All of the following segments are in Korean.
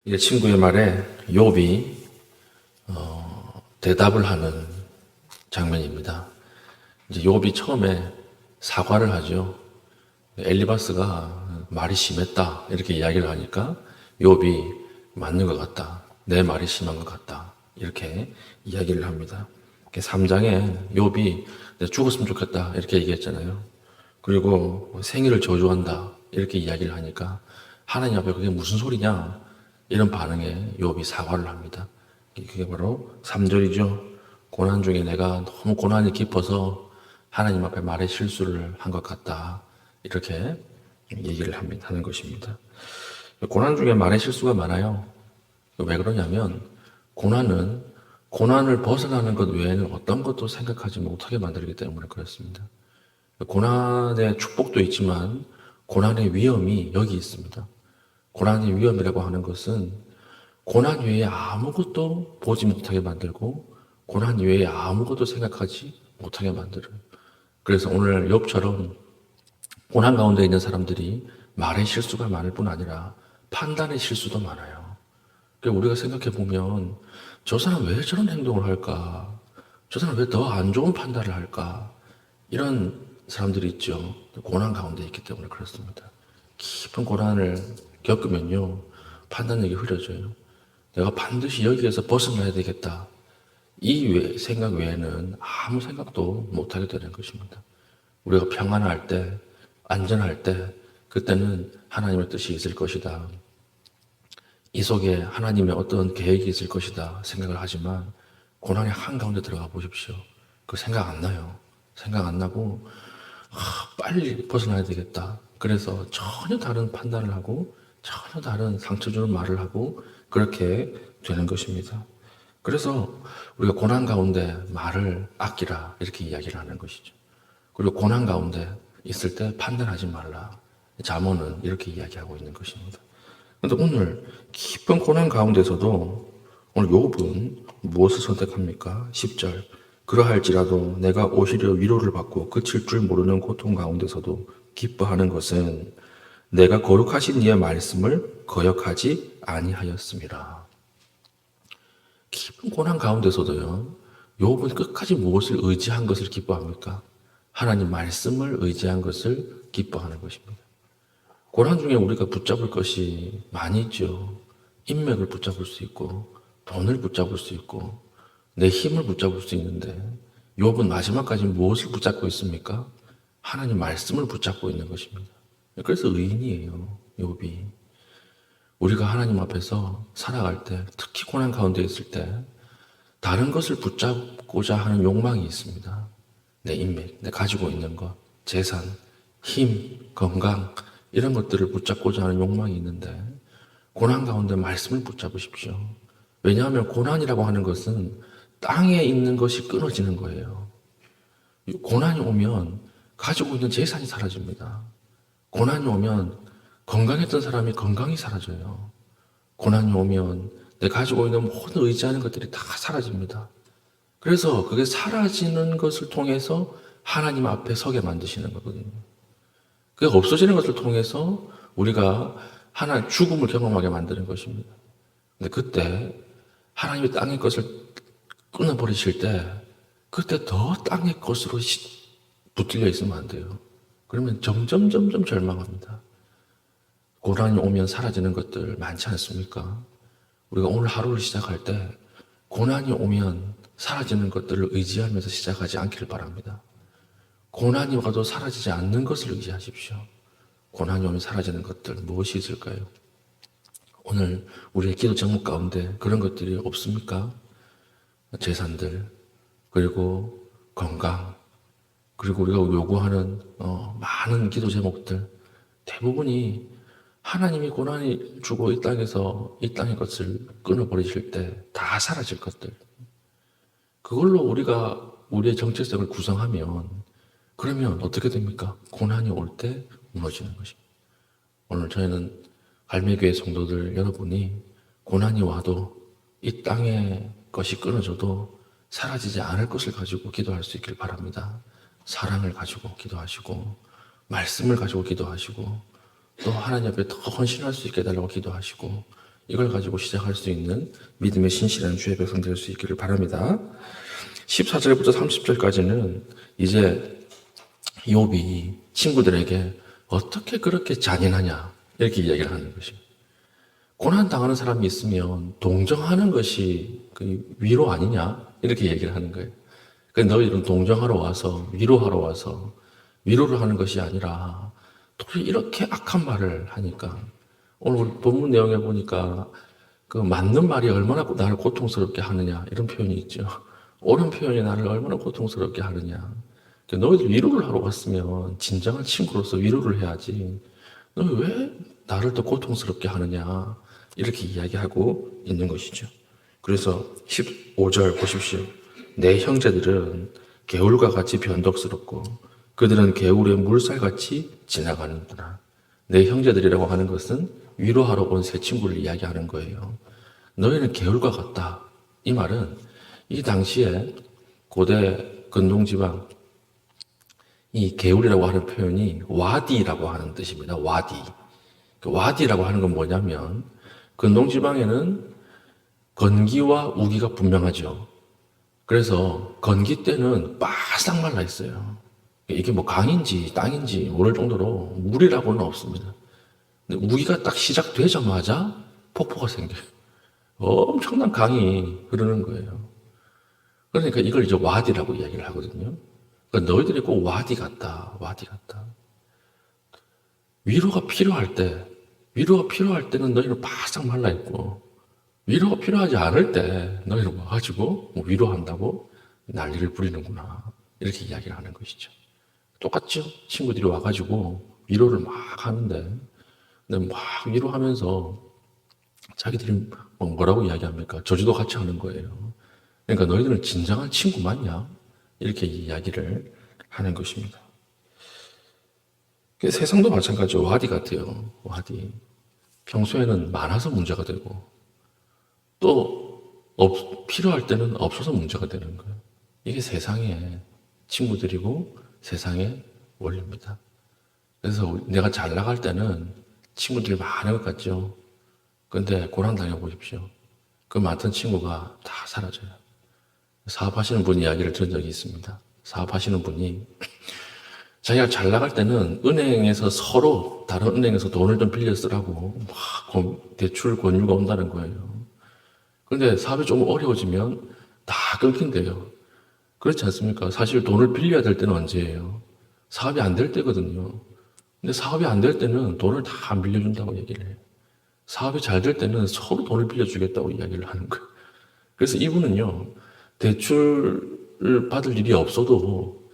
이 친구의 말에 욥이 대답을 하는 장면입니다. 이제 욥이 처음에 사과를 하죠. 엘리바스가 말이 심했다 이렇게 이야기를 하니까 욥이 맞는 것 같다. 내 말이 심한 것 같다. 이렇게 이야기를 합니다. 3장에 욥이 내가 죽었으면 좋겠다 이렇게 얘기했잖아요. 그리고 생일을 저주한다 이렇게 이야기를 하니까 하나님 앞에 그게 무슨 소리냐 이런 반응에 욥이 사과를 합니다. 그게 바로 3절이죠. 고난 중에 내가 너무 고난이 깊어서 하나님 앞에 말의 실수를 한 것 같다. 이렇게 얘기를 하는 것입니다. 고난 중에 말의 실수가 많아요. 왜 그러냐면 고난을 벗어나는 것 외에는 어떤 것도 생각하지 못하게 만들기 때문에 그렇습니다. 고난의 축복도 있지만 고난의 위험이 여기 있습니다. 고난의 위험이라고 하는 것은 고난 외에 아무것도 보지 못하게 만들고 고난 외에 아무것도 생각하지 못하게 만들어요. 그래서 오늘 욥처럼 고난 가운데 있는 사람들이 말의 실수가 많을 뿐 아니라 판단의 실수도 많아요. 우리가 생각해 보면 저 사람 왜 저런 행동을 할까? 저 사람 왜 더 안 좋은 판단을 할까? 이런 사람들이 있죠. 고난 가운데 있기 때문에 그렇습니다. 깊은 고난을 겪으면요, 판단력이 흐려져요. 내가 반드시 여기에서 벗어나야 되겠다. 이 생각 외에는 아무 생각도 못하게 되는 것입니다. 우리가 평안할 때, 안전할 때, 그때는 하나님의 뜻이 있을 것이다. 이 속에 하나님의 어떤 계획이 있을 것이다 생각을 하지만 고난의 한가운데 들어가 보십시오. 그 생각 안 나요. 생각 안 나고 빨리 벗어나야 되겠다. 그래서 전혀 다른 판단을 하고 전혀 다른 상처 주는 말을 하고 그렇게 되는 것입니다. 그래서 우리가 고난 가운데 말을 아끼라 이렇게 이야기를 하는 것이죠. 그리고 고난 가운데 있을 때 판단하지 말라. 잠언은 이렇게 이야기하고 있는 것입니다. 그런데 오늘 깊은 고난 가운데서도 오늘 욥은 무엇을 선택합니까? 10절 그러할지라도 내가 오히려 위로를 받고 그칠 줄 모르는 고통 가운데서도 기뻐하는 것은 내가 거룩하신 이의 말씀을 거역하지 아니하였습니다. 깊은 고난 가운데서도요, 욥은 끝까지 무엇을 의지한 것을 기뻐합니까? 하나님 말씀을 의지한 것을 기뻐하는 것입니다. 고난 중에 우리가 붙잡을 것이 많이 있죠. 인맥을 붙잡을 수 있고, 돈을 붙잡을 수 있고, 내 힘을 붙잡을 수 있는데, 욥은 마지막까지 무엇을 붙잡고 있습니까? 하나님 말씀을 붙잡고 있는 것입니다. 그래서 의인이에요, 욥이. 우리가 하나님 앞에서 살아갈 때, 특히 고난 가운데 있을 때, 다른 것을 붙잡고자 하는 욕망이 있습니다. 내 인맥, 내 가지고 있는 것, 재산, 힘, 건강, 이런 것들을 붙잡고자 하는 욕망이 있는데, 고난 가운데 말씀을 붙잡으십시오. 왜냐하면 고난이라고 하는 것은 땅에 있는 것이 끊어지는 거예요. 고난이 오면 가지고 있는 재산이 사라집니다. 고난이 오면 건강했던 사람이 건강이 사라져요. 고난이 오면 내가 가지고 있는 모든 의지하는 것들이 다 사라집니다. 그래서 그게 사라지는 것을 통해서 하나님 앞에 서게 만드시는 거거든요. 그게 없어지는 것을 통해서 우리가 죽음을 경험하게 만드는 것입니다. 근데 그때 하나님이 땅의 것을 끊어버리실 때 그때 더 땅의 것으로 붙들려 있으면 안 돼요. 그러면 점점 절망합니다. 고난이 오면 사라지는 것들 많지 않습니까? 우리가 오늘 하루를 시작할 때 고난이 오면 사라지는 것들을 의지하면서 시작하지 않기를 바랍니다. 고난이 와도 사라지지 않는 것을 의지하십시오. 고난이 오면 사라지는 것들 무엇이 있을까요? 오늘 우리의 기도 제목 가운데 그런 것들이 없습니까? 재산들, 그리고 건강, 그리고 우리가 요구하는 많은 기도 제목들 대부분이 하나님이 고난이 주고 이 땅에서 이 땅의 것을 끊어버리실 때 다 사라질 것들, 그걸로 우리가 우리의 정체성을 구성하면 그러면 어떻게 됩니까? 고난이 올 때 무너지는 것입니다. 오늘 저희는 갈매교회 성도들 여러분이 고난이 와도 이 땅의 것이 끊어져도 사라지지 않을 것을 가지고 기도할 수 있길 바랍니다. 사랑을 가지고 기도하시고 말씀을 가지고 기도하시고 또 하나님 앞에 더 헌신할 수 있게 해달라고 기도하시고 이걸 가지고 시작할 수 있는 믿음의 신실한 주의 백성 될 수 있기를 바랍니다. 14절부터 30절까지는 이제 욥이 친구들에게 어떻게 그렇게 잔인하냐 이렇게 이야기를 하는 것입니다. 고난당하는 사람이 있으면 동정하는 것이 그 위로 아니냐 이렇게 얘기를 하는 거예요. 너희들은 동정하러 와서 위로하러 와서 위로를 하는 것이 아니라 도대체 이렇게 악한 말을 하니까 오늘 우리 본문 내용에 보니까 그 맞는 말이 얼마나 나를 고통스럽게 하느냐 이런 표현이 있죠. 옳은 표현이 나를 얼마나 고통스럽게 하느냐. 너희들 위로를 하러 왔으면 진정한 친구로서 위로를 해야지. 너희 왜 나를 더 고통스럽게 하느냐. 이렇게 이야기하고 있는 것이죠. 그래서 15절 보십시오. 내 형제들은 개울과 같이 변덕스럽고 그들은 개울의 물살같이 지나가는구나. 내 형제들이라고 하는 것은 위로하러 온 새 친구를 이야기하는 거예요. 너희는 개울과 같다. 이 말은 이 당시에 고대 근동지방 이 개울이라고 하는 표현이 와디라고 하는 뜻입니다. 와디. 와디라고 하는 건 뭐냐면 근동지방에는 건기와 우기가 분명하죠. 그래서 건기 때는 바싹 말라 있어요. 이게 뭐 강인지 땅인지 모를 정도로 물이라고는 없습니다. 근데 우기가 딱 시작되자마자 폭포가 생겨요. 엄청난 강이 흐르는 거예요. 그러니까 이걸 이제 와디라고 이야기를 하거든요. 그러니까 너희들이 꼭 와디 같다, 와디 같다. 위로가 필요할 때는 너희는 바싹 말라 있고, 위로가 필요하지 않을 때 너희는 와가지고 위로한다고 난리를 부리는구나. 이렇게 이야기를 하는 것이죠. 똑같죠? 친구들이 와가지고 위로를 막 하는데, 근데 막 위로하면서 자기들이 뭐라고 이야기합니까? 저주도 같이 하는 거예요. 그러니까 너희들은 진정한 친구 맞냐? 이렇게 이야기를 하는 것입니다. 세상도 마찬가지죠. 와디 같아요. 와디. 평소에는 많아서 문제가 되고 또 필요할 때는 없어서 문제가 되는 거예요. 이게 세상의 친구들이고 세상의 원리입니다. 그래서 내가 잘 나갈 때는 친구들이 많은 것 같죠. 근데 고난 당해보십시오. 그 많던 친구가 다 사라져요. 사업하시는 분 이야기를 들은 적이 있습니다. 사업하시는 분이 자기가 잘 나갈 때는 은행에서 서로 다른 은행에서 돈을 좀 빌려 쓰라고 막 대출 권유가 온다는 거예요. 그런데 사업이 좀 어려워지면 다 끊긴대요. 그렇지 않습니까? 사실 돈을 빌려야 될 때는 언제예요? 사업이 안 될 때거든요. 근데 사업이 안 될 때는 돈을 다 안 빌려준다고 얘기를 해요. 사업이 잘 될 때는 서로 돈을 빌려주겠다고 이야기를 하는 거예요. 그래서 이분은요, 대출을 받을 일이 없어도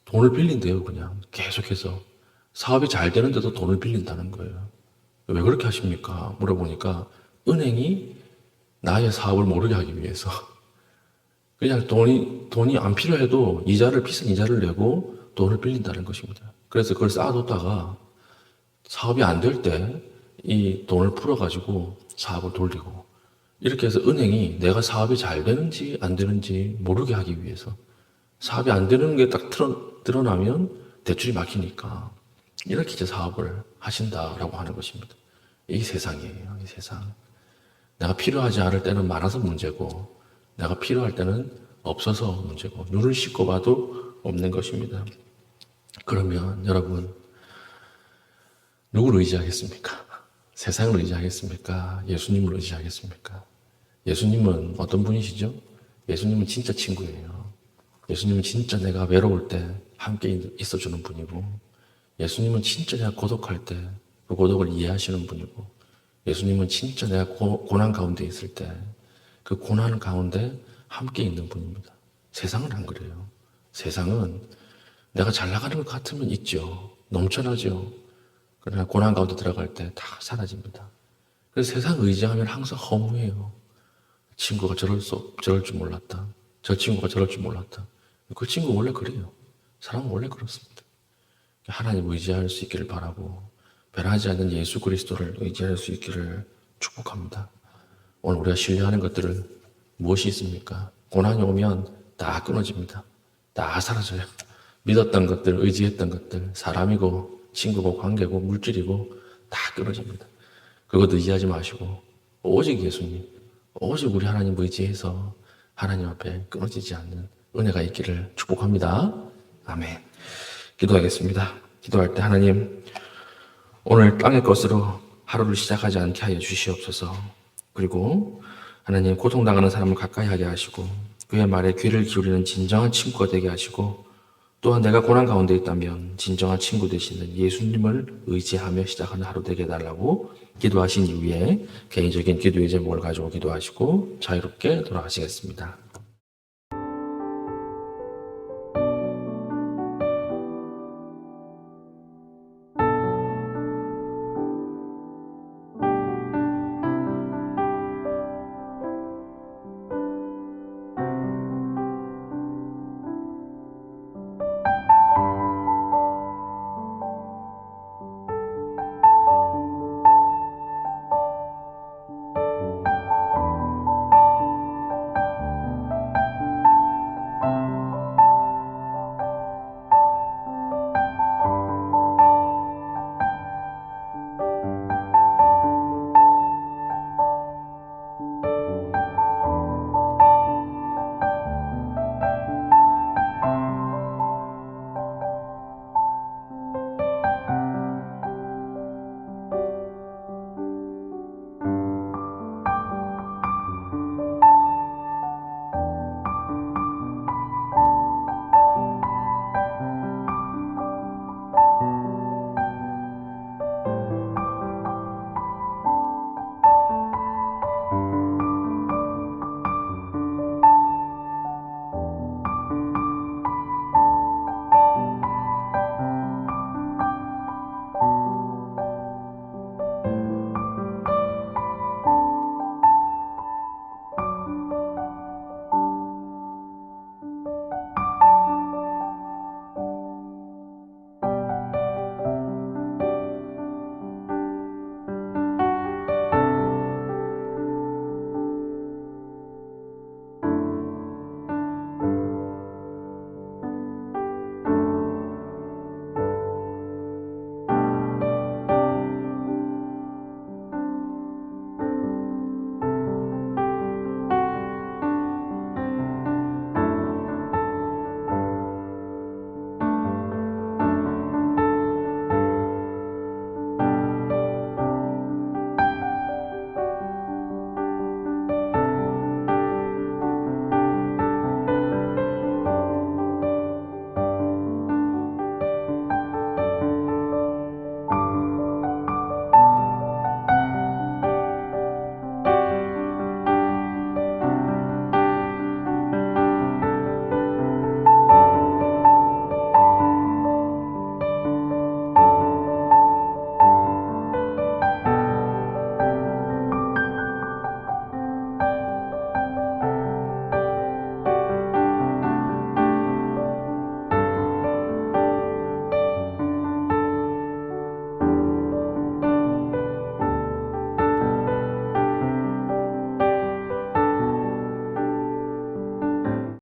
돈을 빌린대요, 그냥. 계속해서. 사업이 잘 되는데도 돈을 빌린다는 거예요. 왜 그렇게 하십니까? 물어보니까 은행이 나의 사업을 모르게 하기 위해서. 그냥 돈이 안 필요해도 비싼 이자를 내고 돈을 빌린다는 것입니다. 그래서 그걸 쌓아뒀다가 사업이 안 될 때 이 돈을 풀어가지고 사업을 돌리고 이렇게 해서 은행이 내가 사업이 잘 되는지 안 되는지 모르게 하기 위해서 사업이 안 되는 게 딱 드러나면 대출이 막히니까 이렇게 이제 사업을 하신다라고 하는 것입니다. 이게 세상이에요. 이 세상. 내가 필요하지 않을 때는 많아서 문제고 내가 필요할 때는 없어서 문제고 눈을 씻고 봐도 없는 것입니다. 그러면 여러분 누구를 의지하겠습니까? 세상을 의지하겠습니까? 예수님을 의지하겠습니까? 예수님은 어떤 분이시죠? 예수님은 진짜 친구예요. 예수님은 진짜 내가 외로울 때 함께 있어주는 분이고 예수님은 진짜 내가 고독할 때 그 고독을 이해하시는 분이고 예수님은 진짜 내가 고난 가운데 있을 때 그 고난 가운데 함께 있는 분입니다. 세상은 안 그래요. 세상은 내가 잘 나가는 것 같으면 있죠. 넘쳐나죠. 그러나 고난 가운데 들어갈 때 다 사라집니다. 그래서 세상 의지하면 항상 허무해요. 친구가 저럴 줄 몰랐다. 저 친구가 저럴 줄 몰랐다. 그 친구 원래 그래요. 사람은 원래 그렇습니다. 하나님 의지할 수 있기를 바라고 변하지 않는 예수 그리스도를 의지할 수 있기를 축복합니다. 오늘 우리가 신뢰하는 것들을 무엇이 있습니까? 고난이 오면 다 끊어집니다. 다 사라져요. 믿었던 것들, 의지했던 것들, 사람이고 친구고 관계고 물질이고 다 끊어집니다. 그것 의지하지 마시고 오직 예수님, 오직 우리 하나님 의지해서 하나님 앞에 끊어지지 않는 은혜가 있기를 축복합니다. 아멘. 기도하겠습니다. 기도할 때 하나님, 오늘 땅의 것으로 하루를 시작하지 않게 하여 주시옵소서. 그리고 하나님, 고통당하는 사람을 가까이 하게 하시고 그의 말에 귀를 기울이는 진정한 친구가 되게 하시고, 또한 내가 고난 가운데 있다면 진정한 친구 되시는 예수님을 의지하며 시작하는 하루 되게 해달라고 기도하신 이후에 개인적인 기도의 제목을 가지고 기도하시고 자유롭게 돌아가시겠습니다.